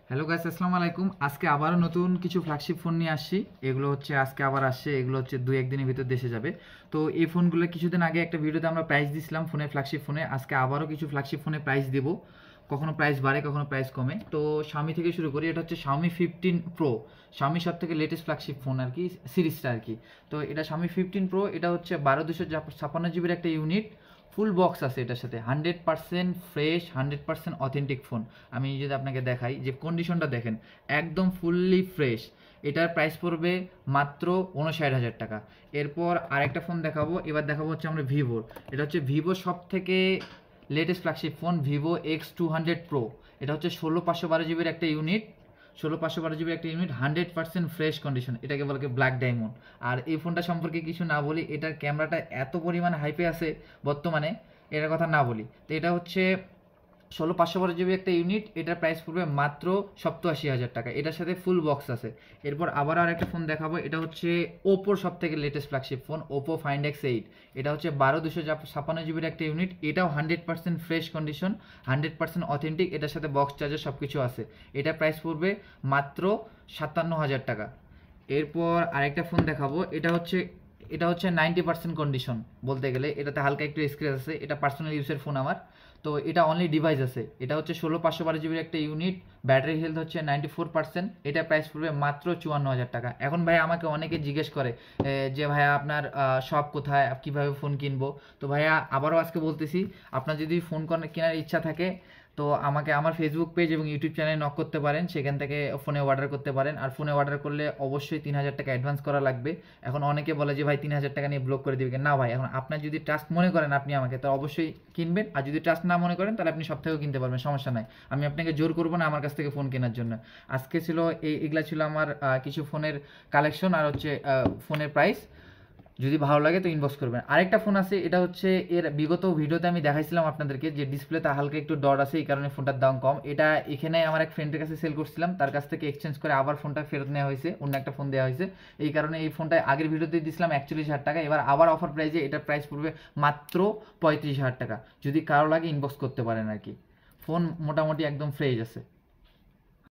Hello guys, আসসালামু আলাইকুম। আজকে আবারও নতুন কিছু ফ্ল্যাগশিপ ফোন নিয়ে আসছি। এগুলো হচ্ছে আজকে আবার আসছে, এগুলো হচ্ছে 2-1 দিনের ভিতর দেশে যাবে। তো এই ফোনগুলো কিছুদিন আগে একটা ভিডিওতে আমরা প্রাইস দিছিলাম ফোনের, ফ্ল্যাগশিপ ফোনে। আজকে আবারও কিছু ফ্ল্যাগশিপ ফোনে প্রাইস দেব, কখনো প্রাইস বাড়ে কখনো প্রাইস কমে। তো Xiaomi থেকে শুরু করি। এটা হচ্ছে Xiaomi 15 Pro, Xiaomi সব থেকে লেটেস্ট ফ্ল্যাগশিপ ফোন আর কি, সিরিজটা আর কি। তো এটা Xiaomi 15 Pro, এটা হচ্ছে 12256 জিবির একটা ইউনিট। ফুল বক্স আছে এটার সাথে, 100% ফ্রেশ, 100% অথেন্টিক ফোন। আমি যদি আপনাকে দেখাই যে কন্ডিশনটা দেখেন, একদম ফুললি ফ্রেশ। এটার প্রাইস পড়বে মাত্র 59,000 টাকা। এরপর আরেকটা ফোন দেখাবো, এবার দেখাবো হচ্ছে আমরা ভিভোর। এটা হচ্ছে ভিভো সব থেকে latest flagship phone, Vivo X200 Pro। এটা হচ্ছে 16512 জিবির একটা ইউনিট, 16512 জিবির একটা ইউনিট, 100% ফ্রেশ কন্ডিশন। এটাকে বলে ব্ল্যাক ডায়মন্ড। আর এই ফোনটা সম্পর্কে কিছু না বলি, এটার ক্যামেরাটা এত পরিমাণ হাইপে আছে বর্তমানে, এটার কথা না বলি। তো এটা হচ্ছে 16512 জিবি একটা ইউনিট, এটার প্রাইস পড়বে মাত্র 87,000 টাকা। এটার সাথে ফুল বক্স আছে। এরপর আবার আর একটা ফোন দেখাবো, এটা হচ্ছে ওপোর সব থেকে latest flagship phone, Oppo find X8। এটা হচ্ছে 12256 জিবির একটা ইউনিট, এটাও 100% ফ্রেশ কন্ডিশন, 100% অথেন্টিক। এটার সাথে বক্স চার্জার সব কিছু আছে। এটার প্রাইস পড়বে মাত্র 57,000 টাকা। এরপর আরেকটা ফোন দেখাবো, এটা হচ্ছে 90% কন্ডিশন বলতে গেলে, এটাতে হালকা একটু স্ক্র্যাচ আছে। এটা পার্সোনাল ইউজের ফোন আমার। তো এটা অনলি ডিভাইস আছে। এটা হচ্ছে 16512 জিবির একটা ইউনিট, ব্যাটারি হেলথ হচ্ছে 94%। এটা প্রাইস পড়বে মাত্র 54,000 টাকা। এখন ভাই আমাকে অনেকে জিজ্ঞেস করে যে ভাইয়া আপনার শপ কোথায়, কীভাবে ফোন কিনবো। তো ভাইয়া আবারও আজকে বলতেছি, আপনার যদি ফোন কেনার ইচ্ছা থাকে তো আমাকে আমার ফেসবুক পেজ এবং ইউটিউব চ্যানেলে নক করতে পারেন, সেখান থেকে ফোনে অর্ডার করতে পারেন। আর ফোনে অর্ডার করলে অবশ্যই 3,000 টাকা অ্যাডভান্স করা লাগবে। এখন অনেকে বলে যে ভাই 3,000 টাকা নিয়ে ব্লক করে দিবে। না ভাই, এখন আপনার যদি ট্রাস্ট মনে করেন আপনি আমাকে, তো অবশ্যই কিনবেন। আর যদি ট্রাস্ট না মনে করেন তাহলে আপনি সব থেকেও কিনতে পারবেন, সমস্যা নাই। আমি আপনাকে জোর করবো না আমার কাছ থেকে ফোন কেনার জন্য। আজকে ছিল এগুলা ছিল আমার কিছু ফোনের কালেকশন আর হচ্ছে ফোনের প্রাইস। যদি ভালো লাগে তো ইনবক্স করবেন। আরেকটা ফোন আছে, এটা হচ্ছে এর বিগত ভিডিওতে আমি দেখাইছিলাম আপনাদেরকে যে ডিসপ্লেতে হালকা একটু ডট আছে, এই কারণে ফোনটার দাম কম। এটা এখানে আমার এক ফ্রেন্ডের কাছে সেল করছিলাম, তার কাছ থেকে এক্সচেঞ্জ করে আবার ফোনটা ফেরত নেওয়া হয়েছে, অন্য একটা ফোন দেওয়া হয়েছে। এই কারণে এই ফোনটা আগের ভিডিওতে দিয়েছিলাম 41,000 টাকা, এবার আবার অফার প্রাইসে এটার প্রাইস পড়বে মাত্র 35,000 টাকা। যদি কারো লাগে ইনবক্স করতে পারেন আর কি। ফোন মোটামুটি একদম ফ্রেশ আছে।